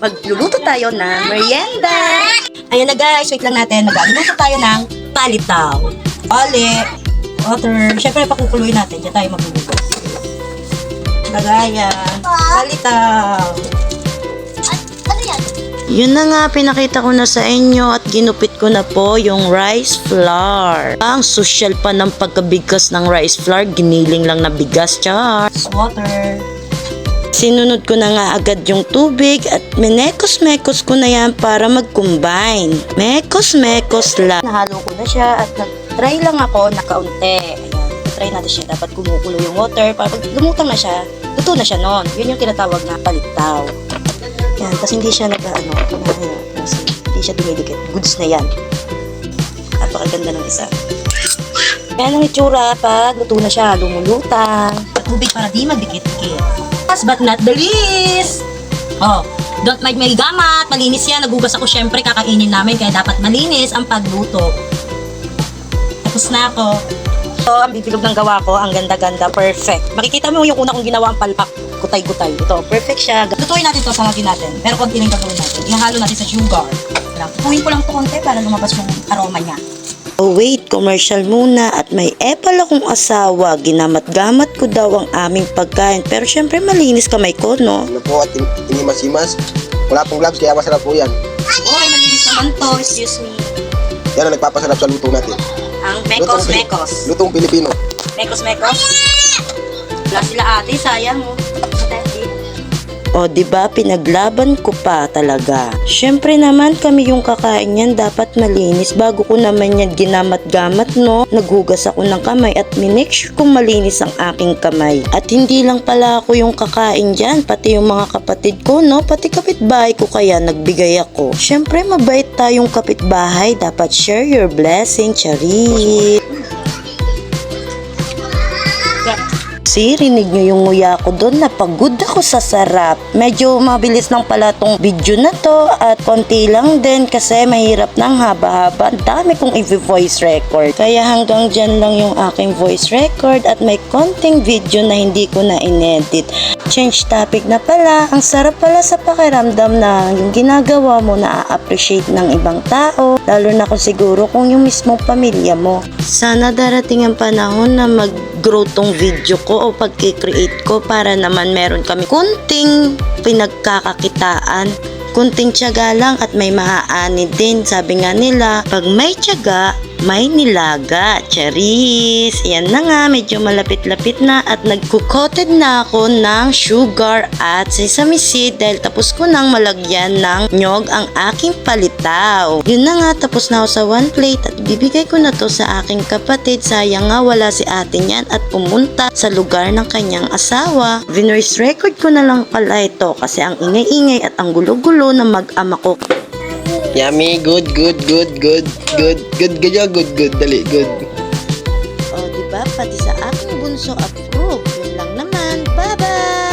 magluluto tayo ng merienda. Ayan na guys, wait lang natin. Magluluto tayo ng palitaw. Oli, water. Siyempre, pakukuluin natin. Diyan tayo magluluto. Lagayan. Palitaw. Ano yan? Yun na nga, pinakita ko na sa inyo at ginupit ko na po yung rice flour. Ang social pa ng pagkabigkas ng rice flour, giniling lang na bigas, char. Water. Sinunod ko na nga agad yung tubig at minekos-mekos ko na yan para mag-combine. Mekos-mekos lang. Nahalo ko na siya at nag-try lang ako na kaunti. Ayan, try natin siya. Dapat kumukulo yung water. Para pag lumutang na siya, luto na siya nun. Yun yung tinatawag na palitaw. Yan, kasi hindi siya hindi siya dumidikit. Goods na yan. Napakaganda ng isa. Yan ang itsura pag luto na siya, lumulutang. Sa tubig para di magdikit-dikit. Last but not the least, don't mind may gamat, malinis yan. Nagugas ako, syempre kakainin namin, kaya dapat malinis ang pagluto. Tapos na ako. So, ang bibilog ng gawa ko, ang ganda-ganda, perfect. Makikita mo yung una kong ginawa ang palpak, gutay-gutay. Ito, perfect siya. Lutuin natin ito, salagin natin. Pero konti lang gagawin natin. Ihahalo natin sa sugar. Tuwin ko lang ito konti para lumabas yung aroma niya. Oh wait, commercial muna at may epal akong asawa. Ginamat-gamat ko daw ang aming pagkain. Pero syempre malinis kamay ko, no? Ano po at inimas-imas. Wala pong gloves kaya masarap po yan. Oy, malinis naman to. Excuse me. Yan ang nagpapasarap sa luto natin. Ang mekos-mekos. Lutong Pilipino. Mekos-mekos. Wala sila ate, sayang mo. O diba, pinaglaban ko pa talaga. Syempre naman kami yung kakain yan, dapat malinis. Bago ko naman yan ginamat-gamat, no? Naghugas ako ng kamay at minake sure kong malinis ang aking kamay. At hindi lang pala ako yung kakain dyan, pati yung mga kapatid ko, no? Pati kapitbahay ko kaya nagbigay ako. Syempre mabait tayong kapitbahay, dapat share your blessing, charit. Rinig nyo yung nguya ko doon, napagod ako sa sarap. Medyo mabilis lang pala tong video na to at konti lang din kasi mahirap ng haba-haba. Ang dami kong i-voice record. Kaya hanggang dyan lang yung aking voice record at may konting video na hindi ko na inedit. Change topic na pala. Ang sarap pala sa pakiramdam na yung ginagawa mo na-appreciate ng ibang tao, lalo na kung siguro kung yung mismong pamilya mo. Sana darating ang panahon na mag-grow tong video ko o pagkikreate ko para naman meron kami kunting pinagkakakitaan. Kunting tiyaga lang at may maaani din. Sabi nga nila, pag may tiyaga, may nilaga. Charis! Yan na nga, medyo malapit-lapit na at nagkukoted na ako ng sugar at sesame seed dahil tapos ko nang malagyan ng nyog ang aking palitaw. Yun na nga, tapos na ako sa one plate at bibigay ko na to sa aking kapatid. Sayang nga wala si ate niyan at pumunta sa lugar ng kanyang asawa. Vinoise record ko na lang pala ito kasi ang ingay-ingay at ang gulo-gulo na mag-ama ko. Yummy, good. Dali, good. O diba, pati sa aking bunso approve. Yun lang naman. Bye-bye!